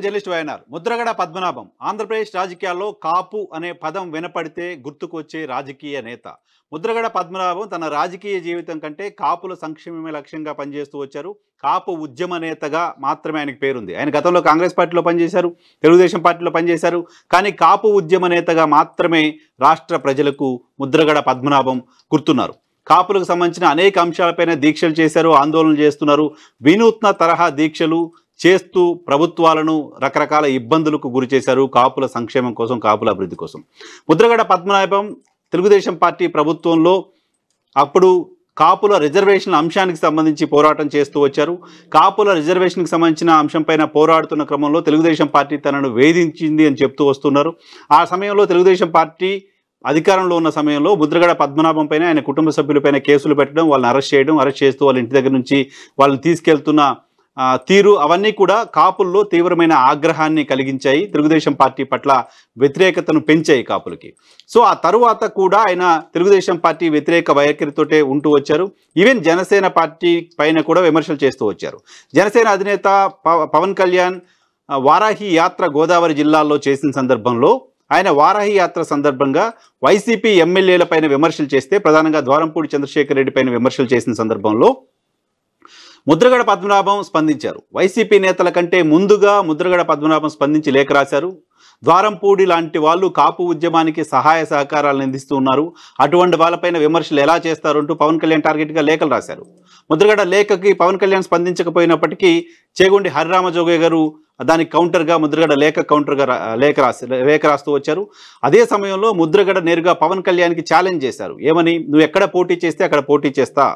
Journalist YNR. Mudragada Padmanabham Andhra Pradesh రాజకీయాల్లో కాపు అనే పదం వినపడితే గుర్తుకొచ్చే రాజకీయ నేత. ముద్రగడ పద్మనాభం తన రాజకీయ జీవితం కంటే కాపుల సంక్షేమమే లక్ష్యంగా పనిచేస్తూ వచ్చారు. కాపు ఉద్యమ నేతగా మాత్రమే ఆయనకు పేరుంది. ఆయన గతంలో కాంగ్రెస్ పార్టీలో పనిచేశారు, తెలుగుదేశం పార్టీలో పనిచేశారు. కానీ కాపు ఉద్యమ నేతగా మాత్రమే రాష్ట్ర ప్రజలకు ముద్రగడ పద్మనాభం గుర్తున్నారు. కాపులకు సంబంధించిన అనేక అంశాలపైన దీక్షలు చేశారు, ఆందోళనలు చేస్తున్నారు. వినూత్న తరహా దీక్షలు చేస్తూ ప్రభుత్వాలను రకరకాల ఇబ్బందులకు గురి చేశారు కాపుల సంక్షేమం కోసం, కాపుల అభివృద్ధి కోసం. ముద్రగడ పద్మనాభం తెలుగుదేశం పార్టీ ప్రభుత్వంలో అప్పుడు కాపుల రిజర్వేషన్ల అంశానికి సంబంధించి పోరాటం చేస్తూ వచ్చారు. కాపుల రిజర్వేషన్కి సంబంధించిన అంశంపైన పోరాడుతున్న క్రమంలో తెలుగుదేశం పార్టీ తనను వేధించింది అని చెప్తూ వస్తున్నారు. ఆ సమయంలో తెలుగుదేశం పార్టీ అధికారంలో ఉన్న సమయంలో ముద్రగడ పద్మనాభం పైన, ఆయన కుటుంబ సభ్యులపైన కేసులు పెట్టడం, వాళ్ళని అరెస్ట్ చేయడం, అరెస్ట్ చేస్తూ వాళ్ళ ఇంటి దగ్గర నుంచి వాళ్ళని తీసుకెళ్తున్న తీరు అవన్నీ కూడా కాపుల్లో తీవ్రమైన ఆగ్రహాన్ని కలిగించాయి. తెలుగుదేశం పార్టీ పట్ల వ్యతిరేకతను పెంచాయి కాపులకి. సో ఆ తరువాత కూడా ఆయన తెలుగుదేశం పార్టీ వ్యతిరేక వైఖరితోటే ఉంటూ వచ్చారు. ఈవెన్ జనసేన పార్టీ పైన కూడా విమర్శలు చేస్తూ వచ్చారు. జనసేన అధినేత పవన్ కళ్యాణ్ వారాహి యాత్ర గోదావరి జిల్లాల్లో చేసిన సందర్భంలో ఆయన వారాహి యాత్ర సందర్భంగా వైసీపీ ఎమ్మెల్యేల పైన విమర్శలు చేస్తే, ప్రధానంగా ద్వారంపూడి చంద్రశేఖర్ రెడ్డి పైన విమర్శలు చేసిన సందర్భంలో ముద్రగడ పద్మనాభం స్పందించారు. వైసీపీ నేతల కంటే ముందుగా ముద్రగడ పద్మనాభం స్పందించి లేఖ రాశారు. ద్వారంపూడి లాంటి వాళ్ళు కాపు ఉద్యమానికి సహాయ సహకారాలను అందిస్తూ ఉన్నారు, అటువంటి వాళ్ళపైన విమర్శలు ఎలా చేస్తారు అంటూ పవన్ కళ్యాణ్ టార్గెట్గా లేఖలు రాశారు. ముద్రగడ లేఖకి పవన్ కళ్యాణ్ స్పందించకపోయినప్పటికీ చేగొండి హరిరామజోగయ్య గారు దానికి కౌంటర్గా ముద్రగడ లేఖ రాస్తూ వచ్చారు. అదే సమయంలో ముద్రగడ నేరుగా పవన్ కళ్యాణ్కి ఛాలెంజ్ చేశారు. ఏమని? నువ్వు ఎక్కడ పోటీ చేస్తే అక్కడ పోటీ చేస్తా,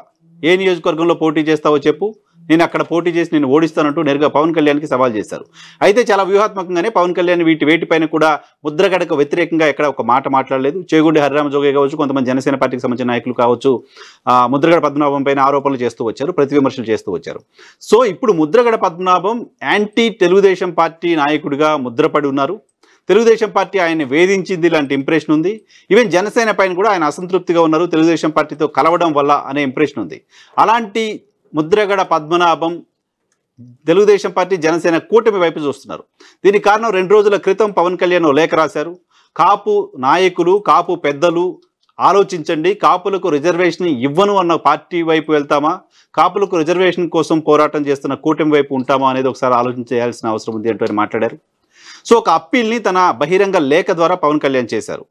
ఏ నియోజకవర్గంలో పోటీ చేస్తావో చెప్పు, నేను అక్కడ పోటీ చేసి నేను ఓడిస్తానంటూ నేరుగా పవన్ కళ్యాణ్కి సవాల్ చేశారు. అయితే చాలా వ్యూహాత్మకంగానే పవన్ కళ్యాణ్ వేటిపైన కూడా ముద్రగడకు వ్యతిరేకంగా ఎక్కడ ఒక మాట మాట్లాడలేదు. చేగొండి హరిరామజోగయ్య కావచ్చు, కొంతమంది జనసేన పార్టీకి సంబంధించిన నాయకులు కావచ్చు, ముద్రగడ పద్మనాభం పైన ఆరోపణలు చేస్తూ వచ్చారు, ప్రతి విమర్శలు చేస్తూ వచ్చారు. సో ఇప్పుడు ముద్రగడ పద్మనాభం యాంటీ తెలుగుదేశం పార్టీ నాయకుడిగా ముద్రపడి ఉన్నారు. తెలుగుదేశం పార్టీ ఆయన వేధించింది లాంటి ఇంప్రెషన్ ఉంది. ఈవెన్ జనసేన పైన కూడా ఆయన అసంతృప్తిగా ఉన్నారు, తెలుగుదేశం పార్టీతో కలవడం వల్ల అనే ఇంప్రెషన్ ఉంది. అలాంటి ముద్రగడ పద్మనాభం తెలుగుదేశం పార్టీ జనసేన కూటమి వైపు చూస్తున్నారు. దీనికి కారణం 2 రోజుల క్రితం పవన్ కళ్యాణ్ లేఖ రాశారు. కాపు నాయకులు, కాపు పెద్దలు ఆలోచించండి, కాపులకు రిజర్వేషన్ ఇవ్వను అన్న పార్టీ వైపు వెళ్తామా, కాపులకు రిజర్వేషన్ కోసం పోరాటం చేస్తున్న కూటమి వైపు ఉంటామా అనేది ఒకసారి ఆలోచించాల్సిన అవసరం ఉంది అంటూ ఆయన మాట్లాడారు. సో ఒక అప్పీల్ని తన బహిరంగ లేఖ ద్వారా పవన్ కళ్యాణ్ చేశారు.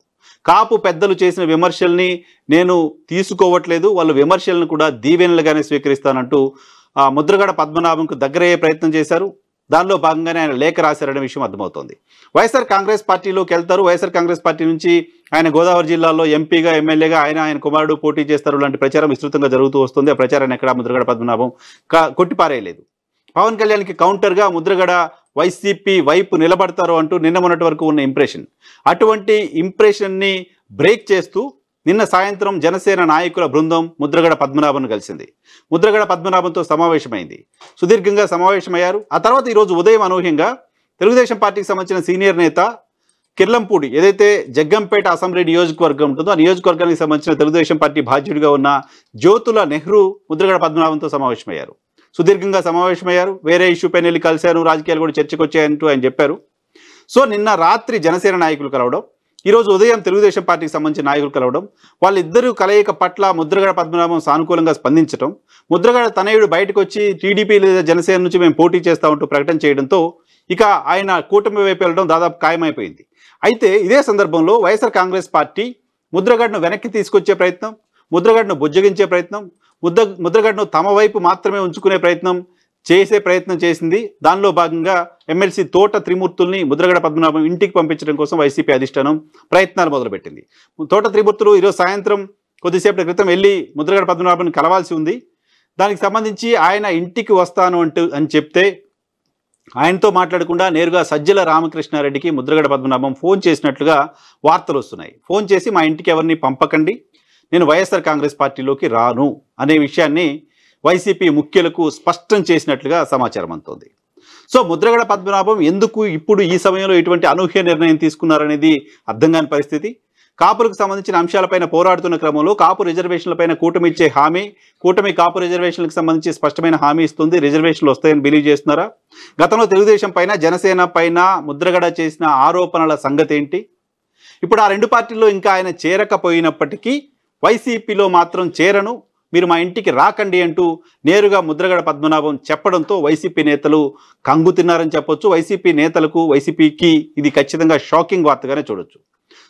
కాపు పెద్దలు చేసిన విమర్శల్ని నేను తీసుకోవట్లేదు, వాళ్ళ విమర్శలను కూడా దీవెనలుగానే స్వీకరిస్తానంటూ ముద్రగడ పద్మనాభంకు దగ్గరయ్యే ప్రయత్నం చేశారు. దానిలో భాగంగానే ఆయన లేఖ రాశారనే విషయం అర్థమవుతోంది. వైఎస్ఆర్ కాంగ్రెస్ పార్టీలోకి వెళ్తారు. వైఎస్ఆర్ కాంగ్రెస్ పార్టీ నుంచి ఆయన గోదావరి జిల్లాలో ఎంపీగా, ఎమ్మెల్యేగా ఆయన కుమారుడు పోటీ చేస్తారు లాంటి ప్రచారం విస్తృతంగా జరుగుతూ వస్తుంది. ఆ ప్రచారాన్ని ఎక్కడ ముద్రగడ పద్మనాభం కొట్టిపారేయలేదు. పవన్ కళ్యాణ్కి కౌంటర్గా ముద్రగడ వైసీపీ వైపు నిలబడతారు అంటూ నిన్న మొన్నటి వరకు ఉన్న ఇంప్రెషన్, అటువంటి ఇంప్రెషన్ని బ్రేక్ చేస్తూ నిన్న సాయంత్రం జనసేన నాయకుల బృందం ముద్రగడ పద్మనాభంను కలిసింది. ముద్రగడ పద్మనాభంతో సమావేశమైంది, సుదీర్ఘంగా సమావేశమయ్యారు. ఆ తర్వాత ఈరోజు ఉదయం అనూహ్యంగా తెలుగుదేశం పార్టీకి సంబంధించిన సీనియర్ నేత కిర్లంపూడి, ఏదైతే జగ్గంపేట అసెంబ్లీ నియోజకవర్గం ఉంటుందో ఆ నియోజకవర్గానికి సంబంధించిన తెలుగుదేశం పార్టీ బాధ్యుడిగా ఉన్న జ్యోతుల నెహ్రూ ముద్రగడ పద్మనాభంతో సమావేశమయ్యారు. సుదీర్ఘంగా సమావేశమయ్యారు. వేరే ఇష్యూ పైన వెళ్ళి కలిశారు, రాజకీయాలు కూడా చర్చకు వచ్చాయంటూ ఆయన చెప్పారు. సో నిన్న రాత్రి జనసేన నాయకులు కలవడం, ఈరోజు ఉదయం తెలుగుదేశం పార్టీకి సంబంధించిన నాయకులు కలవడం, వాళ్ళిద్దరూ కలయిక పట్ల ముద్రగడ పద్మనాభం సానుకూలంగా స్పందించడం, ముద్రగడ తనయుడు బయటకు వచ్చి టీడీపీ లేదా జనసేన నుంచి మేము పోటీ చేస్తామంటూ ప్రకటన చేయడంతో ఇక ఆయన కూటమి వైపు వెళ్ళడం దాదాపు ఖాయమైపోయింది. అయితే ఇదే సందర్భంలో వైఎస్ఆర్ కాంగ్రెస్ పార్టీ ముద్రగడను వెనక్కి తీసుకొచ్చే ప్రయత్నం, ముద్రగడను బుజ్జగించే ప్రయత్నం, ముద్రగడను తమ వైపు మాత్రమే ఉంచుకునే ప్రయత్నం చేసింది. దానిలో భాగంగా ఎమ్మెల్సీ తోట త్రిమూర్తుల్ని ముద్రగడ పద్మనాభం ఇంటికి పంపించడం కోసం వైసీపీ అధిష్టానం ప్రయత్నాలు మొదలుపెట్టింది. తోట త్రిమూర్తులు ఈరోజు సాయంత్రం కొద్దిసేపటి క్రితం వెళ్ళి ముద్రగడ పద్మనాభం కలవాల్సి ఉంది. దానికి సంబంధించి ఆయన ఇంటికి వస్తాను అని చెప్తే ఆయనతో మాట్లాడకుండా నేరుగా సజ్జల రామకృష్ణారెడ్డికి ముద్రగడ పద్మనాభం ఫోన్ చేసినట్లుగా వార్తలు వస్తున్నాయి. ఫోన్ చేసి మా ఇంటికి ఎవరిని పంపకండి, నేను వైఎస్ఆర్ కాంగ్రెస్ పార్టీలోకి రాను అనే విషయాన్ని వైసీపీ ముఖ్యులకు స్పష్టం చేసినట్లుగా సమాచారం అందుతోంది. సో ముద్రగడ పద్మనాభం ఎందుకు ఇప్పుడు ఈ సమయంలో ఇటువంటి అనూహ్య నిర్ణయం తీసుకున్నారనేది అర్థం కాని పరిస్థితి. కాపులకు సంబంధించిన అంశాలపైన పోరాడుతున్న క్రమంలో కాపు రిజర్వేషన్లపైన కూటమి ఇచ్చే హామీ, కూటమి కాపు రిజర్వేషన్లకు సంబంధించి స్పష్టమైన హామీ ఇస్తుంది, రిజర్వేషన్లు వస్తాయని బిలీవ్ చేస్తున్నారా? గతంలో తెలుగుదేశం పైన జనసేన పైన ముద్రగడ చేసిన ఆరోపణల సంగతి ఏంటి? ఇప్పుడు ఆ రెండు పార్టీల్లో ఇంకా ఆయన చేరకపోయినప్పటికీ వైసీపీలో మాత్రం చేరను, మీరు మా ఇంటికి రాకండి అంటూ నేరుగా ముద్రగడ పద్మనాభం చెప్పడంతో వైసీపీ నేతలు కంగు తిన్నారని చెప్పొచ్చు. వైసీపీ నేతలకు, వైసీపీకి ఇది ఖచ్చితంగా షాకింగ్ వార్తగానే చూడొచ్చు.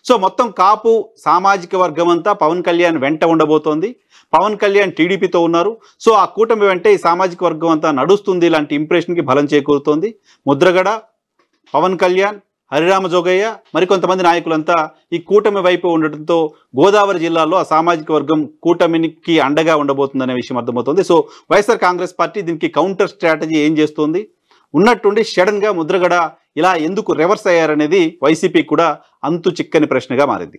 సో మొత్తం కాపు సామాజిక వర్గం అంతా పవన్ కళ్యాణ్ వెంట ఉండబోతోంది. పవన్ కళ్యాణ్ టీడీపీతో ఉన్నారు. సో ఆ కూటమి వెంటే ఈ సామాజిక వర్గం అంతా నడుస్తుంది లాంటి ఇంప్రెషన్కి బలం చేకూరుతోంది. ముద్రగడ, పవన్ కళ్యాణ్, హరిరామ జోగయ్య, మరికొంతమంది నాయకులంతా ఈ కూటమి వైపు ఉండటంతో గోదావరి జిల్లాలో ఆ సామాజిక వర్గం కూటమికి అండగా ఉండబోతుందనే విషయం అర్థమవుతుంది. సో వైఎస్ఆర్ కాంగ్రెస్ పార్టీ దీనికి కౌంటర్ స్ట్రాటజీ ఏం చేస్తుంది? ఉన్నట్టుండి సడన్గా ముద్రగడ ఇలా ఎందుకు రివర్స్ అయ్యారనేది వైసీపీ కూడా అంతు చిక్కని ప్రశ్నగా మారింది.